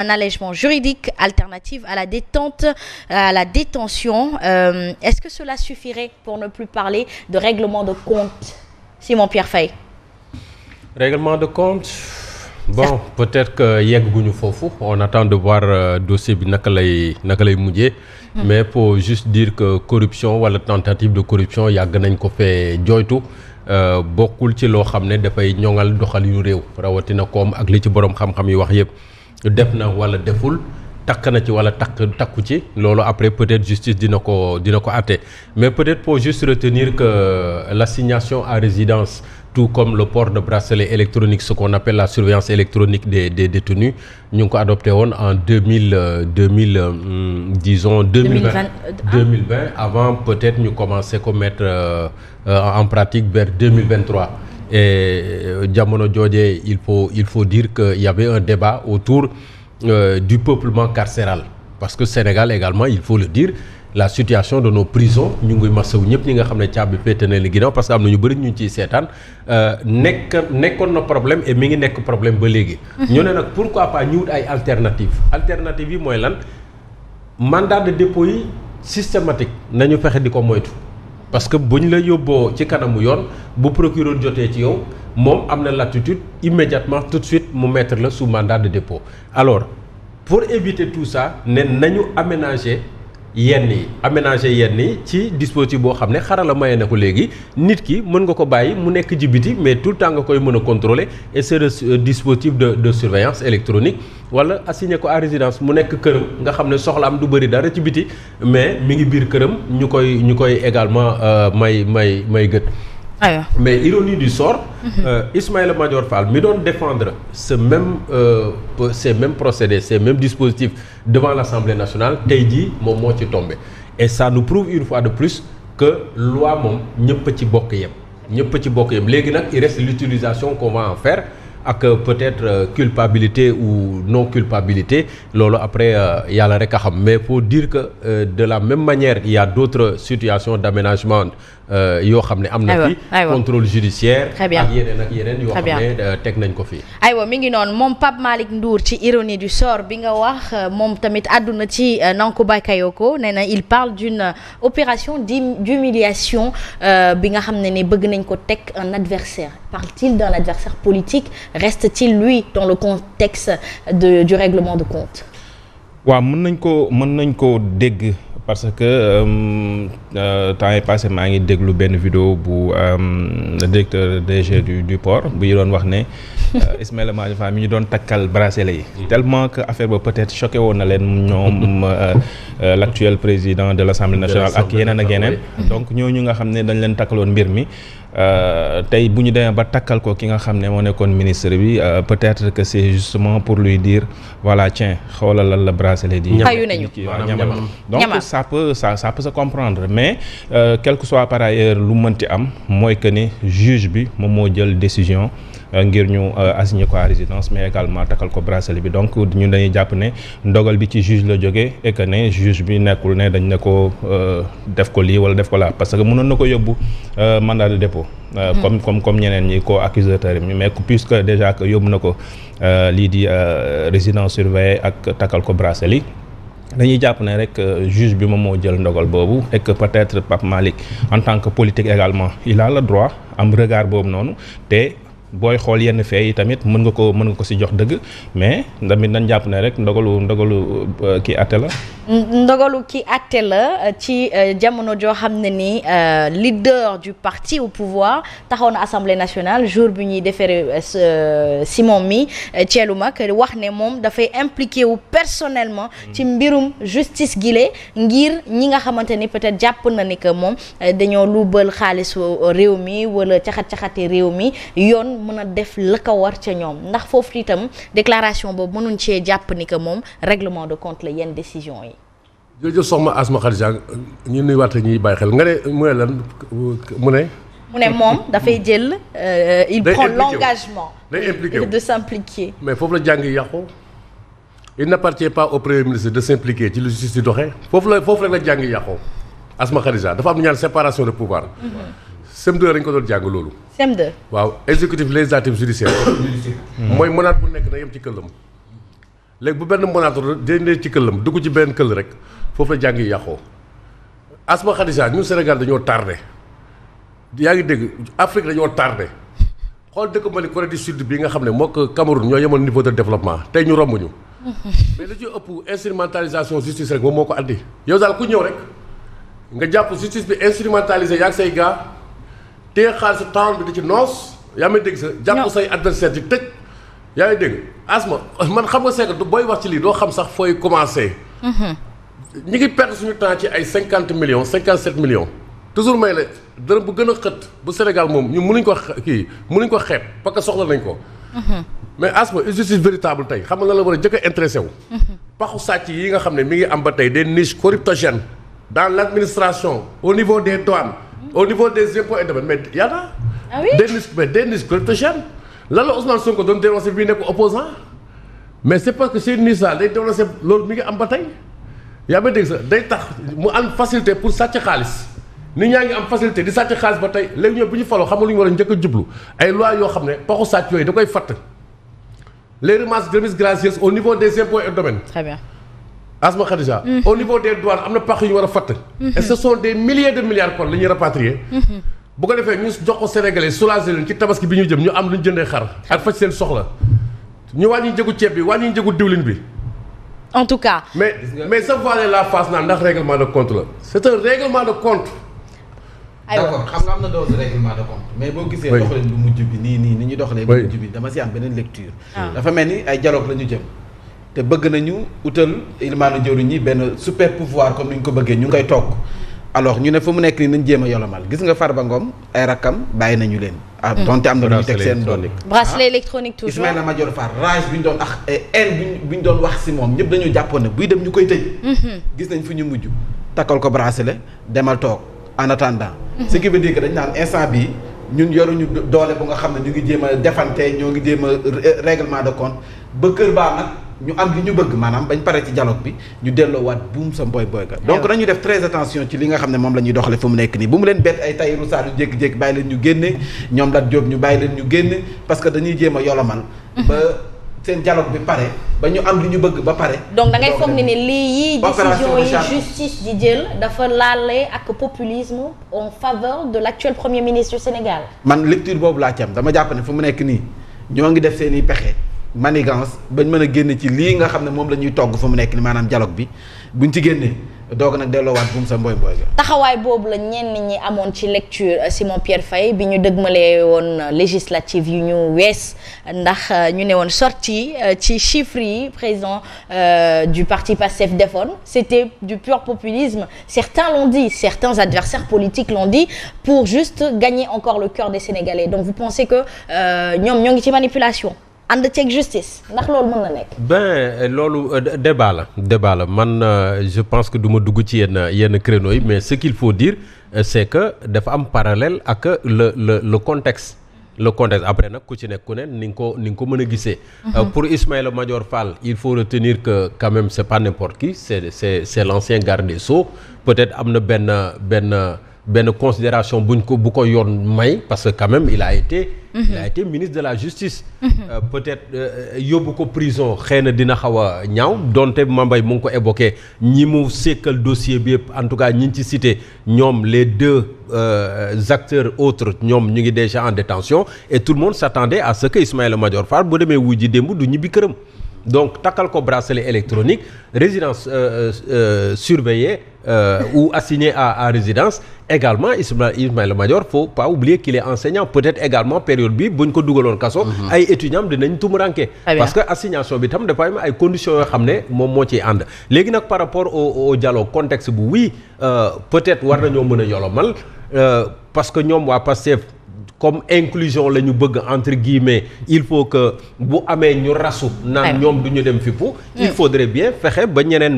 un allègement juridique alternatif à la détente, à la détention. Est-ce que cela suffirait pour ne plus parler de règlement de compte, Simon Pierre Faye? Règlement de compte, bon, peut-être que yegguñu foofu. On attend de voir dossier bi naka lay mujjee. Mais pour juste dire que corruption wala tentative de corruption yàgg nañ ko fee jooytu. Bokkul ci loo xam ne dafay ñoŋal doxalinu réew rawatina koom ak li ci borom xam-xam yi wax yëpp. Def na wala deful takk na ci wala takku ci loolu après peut-être justice dina ko àtte mais peut-être pour juste retenir que l'assignation à résidence tout comme le port de bracelet électronique ce qu'on appelle la surveillance électronique des détenus ñu ngi ko adopté woon en 2020 avant peut-être ñu commencé ko mettre en pratique vers 2023 et jamono joojee il faut dire que il y avait un débat autour du peuplement carcéral parce que Sénégal également il faut le dire la situation de nos prisons ñu ngi masawu ñëpp ñi nga xam ne caabi féete na li ginnaaw parce que am na ñu bëri ñu ciy seetaan nekkoon na problème et mi ngi nekk problème ba léegi. ñu ne nag pourquoi pas ñu wut ay alternatives yi mooy lan mandat de dépôt yi systématique nañu fexe di ko moytu. Parce que bu ñu la yóbboo ci kanamu yoon bu procureur jotee ci yow moom am na l'attitude immédiatement tout de suite mu mettre la sous mandat de dépôt alors pour éviter tout ça ne nañu aménager yenn yi ci dispositif boo xam ne xarala maye na ko léegi nit ki mën nga ko bàyyi mu nekk ci biti mais tout le temps nga koy mën a contrôler et c'est le dispositif de surveillance électronique wala assigné ko à résidence mu nekk këram nga xam ne soxla am du bëri dara ci biti mais mi ngi biir këram ñu koy également may gët. Mais ironie du sort, Ismaïla Madior Fall mi doon défendre ces mêmes procédés ces mêmes dispositifs devant l'Assemblée nationale tey jii moom moo ci tombé et ça nous prouve une fois de plus que loi moom ñëpp ci bokk yem léegi nag il reste l'utilisation qu'on va en faire ak peut-être culpabilité ou non culpabilité loolu après yàlla rek a xam mais faut dire que de la même manière il y a d'autres situations d'aménagement yoo xam ne am na fi contrôle judiciaire ak yeneen yoo xam ne teg nañ ko fii aywa mi ngi noonu moom Pape Malick Ndour ci ironie du sort bi nga wax moom tamit àdduna ci Nanku Bakayoko nee na il parle d'une opération d'humiliation bi nga xam ne ni bëgg nañ ko teg un adversaire parle-t-il d'un adversaire politique reste-t-il lui dans le contexte du règlement de compte waaw mën nañ ko dégg parce que temps yi passé maa ngi déglu benn vidéo bu directeur DG du port bu doon wax ne Ismaïla Madior Fall mi ñu doon takkal bracelet yi tellement que affaire ba peut-être choqué woon na leen ñoom l'actuel président de l'Assemblée nationale ak yeneen donc ñooñu nga xam ne dañ leen takkaloon mbir mi tey bu ñu demee ba takkal ko ki nga xam ne moo nekkoon ministre bi peut-être que c'est justement pour lui dire voilà tiens xoolal lan la bracelet di ñamal donc ça peut se comprendre mais quel que soit par ailleurs lu mënti am mooy que ni juge bi moom moo jël décision ngir ñu assigner ko à résidence mais également takkal ko bracelet bi donc ñun dañuy jàpp ne ndogal bi ci juge la jógee et que ne juge bi nekkul ne dañ ne ko def ko lii wala def ko laa parce que mënoon na ko yóbbu mandat de dépôt comme ñeneen ñi ko accusateur yi mais puisque déjà que yóbbu na ko lii di résidence surveillée ak takkal ko bracelet dañuy jàpp ne rek juge bi moom moo jël ndogal boobu et que peut-être Pape Malick en tant que politique également il a le droit am regard boobu noonu te booy xool yenn fee yi tamit mën nga ko ci jox dëgg mais tamit nañ jàpp ne rek ndogalu kii àtte la. ndogalu kii àtte la ci jamono joo xam ne ni leader du parti au pouvoir taxaw na assemblée nationale jour bi ñuy defere Simon mi Thielou Mag wax ne moom dafay impliqué wu personnellement ci mbirum justice gile ngir ñi nga xamante ni peut-être jàpp na ni que moom dañoo luubal xaalisu réew mi wala caxat-caxate réew mi yoon mën a def la ko war ca ñoom ndax foofu itam déclaration boobu mënuñ cee jàpp ni que moom règlement de compte la yenn décision yi. jërëjëf soxna Asma Khadija ñu nuyuwaat ñuy bàyyi xel nga ne mu ne lan mu ne moom dafay jël il prend l'engagement de s'impliquer. mais foofu la jàng yi yàqu il n'appartient pas au premier ministre de s'impliquer ci lu justice di doxee foofu rek la jàng yi yàqu Asma Khadija dafa am lu ñaan séparation de pouvoir. CM2 dañ ko doon jàng loolu. CM2. waaw exécutif législatif judiciaire. mooy mënaat bu nekk na yem ci këllam. léegi bu benn monator dee ci këllam dugg ci benn këll rek foofu la jàng yi yàqoo Asma Khadija ñun Sénégal dañoo tardé yaa ngi dégg Afrique dañoo tardé xool dëkk Mali Corée du Sud bi nga xam ne moo ko Cameroun ñoo yemoon niveau de développement tey ñu romb ñu mais li ci ëpp instrumentalisation justice rek moom moo ko andi yow daal ku ñëw rek nga jàpp justice bi instrumentalisé yaa ngi say gars téye xaalisu temps bi di ci noos yaa may dégg sa jàpp say adversaire di tëj yaa ngi dégg Asma man xam nga seeka booy wax ci lii doo xam sax fooy commencé ñi ngi perdre suñu temps ci ay 50 millions 57 millions toujours may la dërëm bu gën a xët bu Sénégal moom ñu mënuñ ko mënuñ ko xeeb parce que soxla nañ ko mais Asma justice véritable tey xam nga lan la war a jëkk a intéressé wu paxu sàcc yi nga xam ne mi ngi am ba tey des niches corruptogènes dans l'administration au niveau des douanes au niveau des impôts et domaines mais y en a des niches corruptogènes lan la Ousmane Sonko doon dénoncé bi nekk opposant mais c'est parce que ces niches là day dénoncé loolu mi ngi am ba tey yaa may dégg sax day tax mu am facilité pour sàcc xaalis nit ñaa ngi am facilité di sàcc xaalis ba tey léegi ñoom bu ñu faloo xam nga lu ñu war a njëkk a jublu ay loi yoo xam ne paxu sàcc yooyu da koy fatt les remises gracieuses au niveau des impôts et domaines. Très bien. Asma Khadija. Au niveau des douanes am na pax yu ñu war a fatt. Et ce sont des milliers de milliards kon la ñuy rapatrier. bu ko defee ñu jox ko Sénégalais soulager leen ci tabaski bi ñu jëm ñu am lu ñu jëndee xar ak faj seen soxla ñu wàññi njëgu ceeb bi wàññi njëgu diwlin bi. En tout cas. mais sa voiler la face naan ndax règlement de compte la c'est un règlement de compte. d'accord xam nga am na dose règlement de compte mais boo gisee doxaleen bu mujj bi nii ni ñu doxalee bu mujj bi dama si am beneen lecture dafa mel ni ay dialogue la ñu jëm te bëgg nañu utal ilmaanu jëwriñ ñi benn super pouvoir comme ni ñu ko bëggee ñu ngay togg alors ñu ne fa mu nekk nii nañ jéem a yolomal gis nga Farba Ngom ay rakkam bàyyi nañu leen donte am na lu ñu teg seen doon bracelet électronique toujours Ismaïla Madior Fall rage bi ñu doon ak haine bi ñu doon wax si moom ñëpp dañoo jàppoon ne buy dem ñu koy tëj gis nañ fu ñu mujj takkal ko bracelet demal toog en attendant ce qui veut dire que dañ naan instant bii ñun yoruñu doole bu nga xam ne ñu ngi jéem a defante ñoo ngi jéem a règlement de compte ba kër baa nag ñu am li ñu bëgg maanaam bañ pare ci dialogue bi ñu delloowaat buum sa mboy boy ga donc nañu def très attention ci li nga xam ne moom la ñuy doxale fu mu nekk nii bu mu leen bett ay Tahirou Sarr yu jékki-jékki bàyyi leen ñu génne ñoom Lat Diop ñu bàyyi leen ñu génne parce que dañuy jéem a yolomal ba seen dialogue bi pare ba ñu am li ñu bëgg ba pare. donc da ngay foog ni lii yii décision yi justice di jël dafa laale ak populisme en faveur de l'actuel premier ministre du Sénégal. man lecture boobu laa ci am dama jàpp ne fu mu nekk nii ñoo ngi def seen i pexe manigance bañ mën a génn ci lii nga xam ne moom la ñuy togg fu mu nekk nii maanaam dialogue bi buñ ci génnee doog nag delloowaat buum sa mboy mboy ga. taxawaay boobu la ñenn ñi amoon ci lecture Simon Pierre Faye bi ñu dëgmalee woon législative yu ñu wees ndax ñu ne woon sorti ci chiffres yi président du parti Pastef defoon c'était du pur populisme certains l'ont dit certains adversaires politiques l'ont dit pour juste gagner encore le cœur des Sénégalais donc vous pensez que ñoom ñoo ngi ci manipulation ànd ceeg justice ndax loolu mën na nekk. ben loolu débat la man je pense que du ma dugg ci yenn créneaux yi mais ce qu'il faut dire c'est que dafa am parallèle ak le contexte. le contexte après nag ku ci nekk ku ne ni nga ko mën a gisee. pour Ismaïla Madior Fall il faut retenir que quand même c'est pas n'importe qui c'est l'ancien garde des Sceaux peut-être am na benn considération bu ko yoon may parce que quand même il a été ministre de la justice. peut-être yóbbu ko prison xëy na dina xaw a ñaaw donte Mambay mu ngi ko évoqué ñi mu sekkal dossier bi yëpp en tout cas ñi ci cité ñoom les deux acteurs autres ñoom ñu ngi déjà en détention et tout le monde s'attendait à ce que Ismaïla Madior Fall bu demee wuy ji démb du ñibbi këram. donc takkal ko bracelet électronique résidence surveillée ou assignée à résidence également Ismaïla Madior faut pas oublier qu'il est enseignant peut-être également période bi buñ ko dugaloon kaso ay étudiants dinañ tumuranke parce que assignation bi tam dafa am ay conditions yoo xam ne moom moo ciy ànd léegi nag par rapport au dialogue contexte bu oui peut-être war nañoo mën a yolomal parce que ñoom waa Pastef comme inclusion la ñu bëgg entre guillemets il faut que bu amee ñu rasu naan ñoom du ñu dem fippu il faudrait bien fexe ba ñeneen